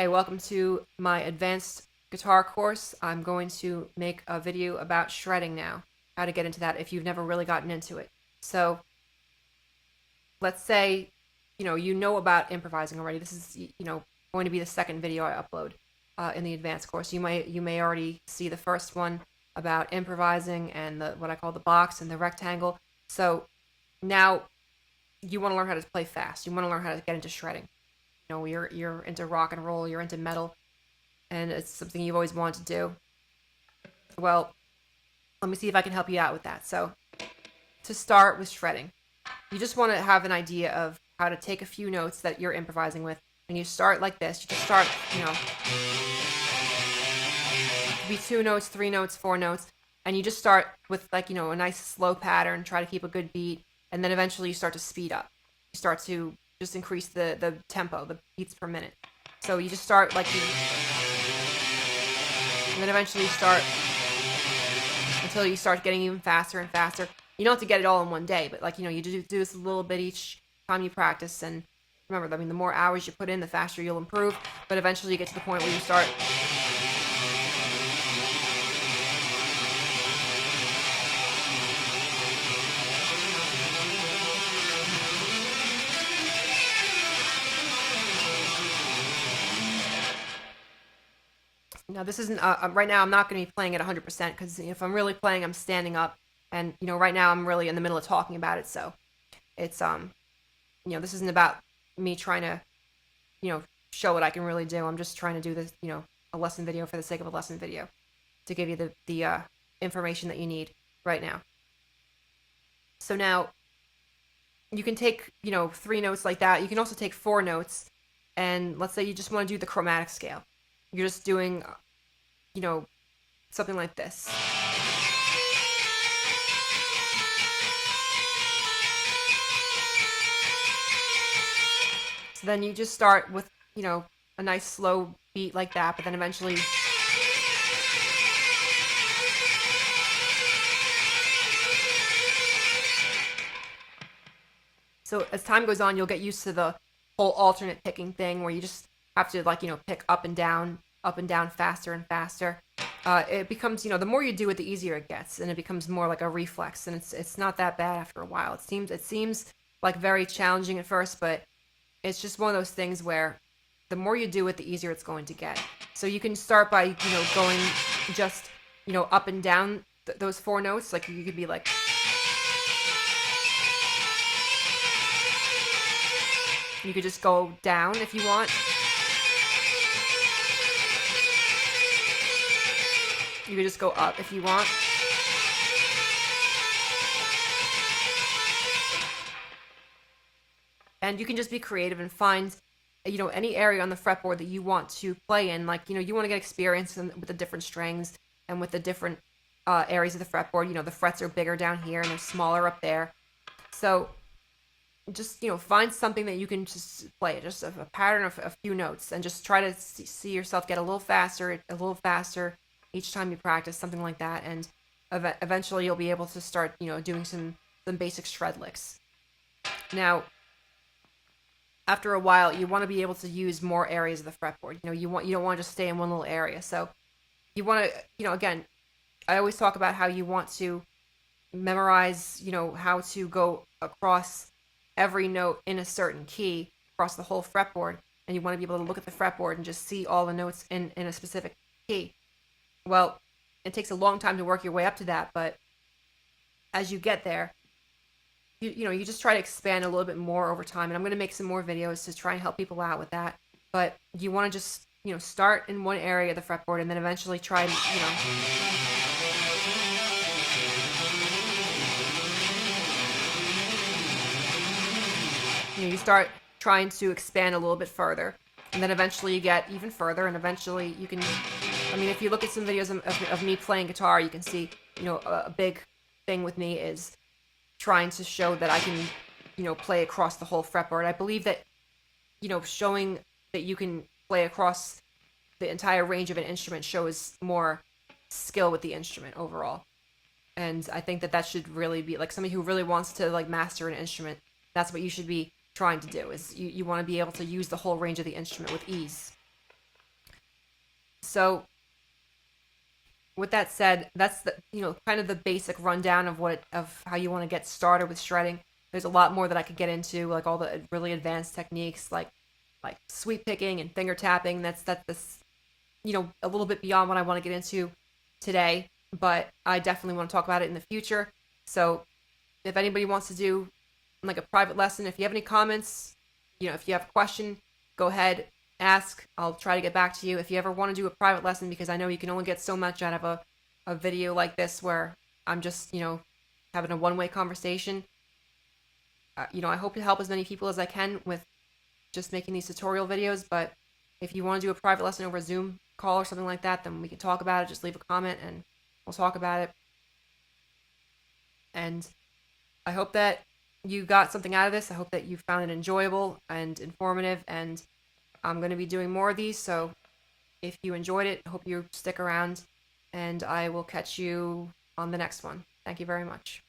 Hey, welcome to my advanced guitar course. I'm going to make a video about shredding now, how to get into that if you've never really gotten into it. So let's say, you know about improvising already. This is, going to be the second video I upload in the advanced course. You may already see the first one about improvising and what I call the box and the rectangle. So now you want to learn how to play fast. You want to learn how to get into shredding. You're into rock and roll, you're into metal, and it's something you've always wanted to do. Well, let me see if I can help you out with that. So, to start with shredding, you just want to have an idea of how to take a few notes that you're improvising with, and you start like this. You just start, it could be 2 notes, 3 notes, 4 notes, and you just start with a nice slow pattern, try to keep a good beat, and then eventually you start to speed up. You start to just increase the tempo, the beats per minute. So you just start and then eventually start until you start getting even faster and faster. You don't have to get it all in one day, but you do this a little bit each time you practice. And remember, the more hours you put in, the faster you'll improve. But eventually you get to the point where you start. Now, this isn't, right now I'm not going to be playing at 100% because if I'm really playing, I'm standing up. And, right now I'm really in the middle of talking about it. So it's, this isn't about me trying to, show what I can really do. I'm just trying to do this, a lesson video for the sake of a lesson video to give you the information that you need right now. So now you can take, 3 notes like that. You can also take 4 notes. And let's say you just want to do the chromatic scale. You're just doing, something like this. So then you just start with, a nice slow beat like that, but then eventually so as time goes on, you'll get used to the whole alternate picking thing where you just have to pick up and down faster and faster. It becomes, the more you do it, the easier it gets, and it becomes more like a reflex, and it's not that bad after a while. It seems like very challenging at first, but it's just one of those things where the more you do it, the easier it's going to get. So you can start by, going just, up and down those 4 notes. Like you could be like. You could just go down if you want. You could just go up if you want. And you can just be creative and find, any area on the fretboard that you want to play in. You want to get experience with the different strings and with the different areas of the fretboard. The frets are bigger down here and they're smaller up there. So just, find something that you can just play, just a pattern of a few notes, and just try to see yourself get a little faster each time you practice, something like that. And eventually you'll be able to start, doing some basic shred licks. Now, after a while, you want to be able to use more areas of the fretboard. You don't want to just stay in one little area. So you want to, again, I always talk about how you want to memorize, how to go across every note in a certain key across the whole fretboard, and you want to be able to look at the fretboard and just see all the notes in a specific key. Well, it takes a long time to work your way up to that, but as you get there, you just try to expand a little bit more over time. And I'm going to make some more videos to try and help people out with that. But you want to just, start in one area of the fretboard and then eventually try to, you start trying to expand a little bit further. And then eventually you get even further, and eventually you can, if you look at some videos of me playing guitar, you can see, a big thing with me is trying to show that I can, play across the whole fretboard. I believe that, showing that you can play across the entire range of an instrument shows more skill with the instrument overall. And I think that should really be, somebody who really wants to, master an instrument, that's what you should be trying to do, is you want to be able to use the whole range of the instrument with ease. So with that said, that's the kind of the basic rundown of how you want to get started with shredding. There's a lot more that I could get into, like all the really advanced techniques, like sweep picking and finger tapping. That's this a little bit beyond what I want to get into today, but I definitely want to talk about it in the future. So if anybody wants to do like a private lesson, if you have any comments, if you have a question, go ahead, ask. I'll try to get back to you. If you ever want to do a private lesson, because I know you can only get so much out of a video like this where I'm just, having a one-way conversation. I hope to help as many people as I can with just making these tutorial videos, but if you want to do a private lesson over a Zoom call or something like that, then we can talk about it. Just leave a comment and we'll talk about it. And I hope that you got something out of this. I hope that you found it enjoyable and informative, and I'm going to be doing more of these, so if you enjoyed it, I hope you stick around, and I will catch you on the next one. Thank you very much.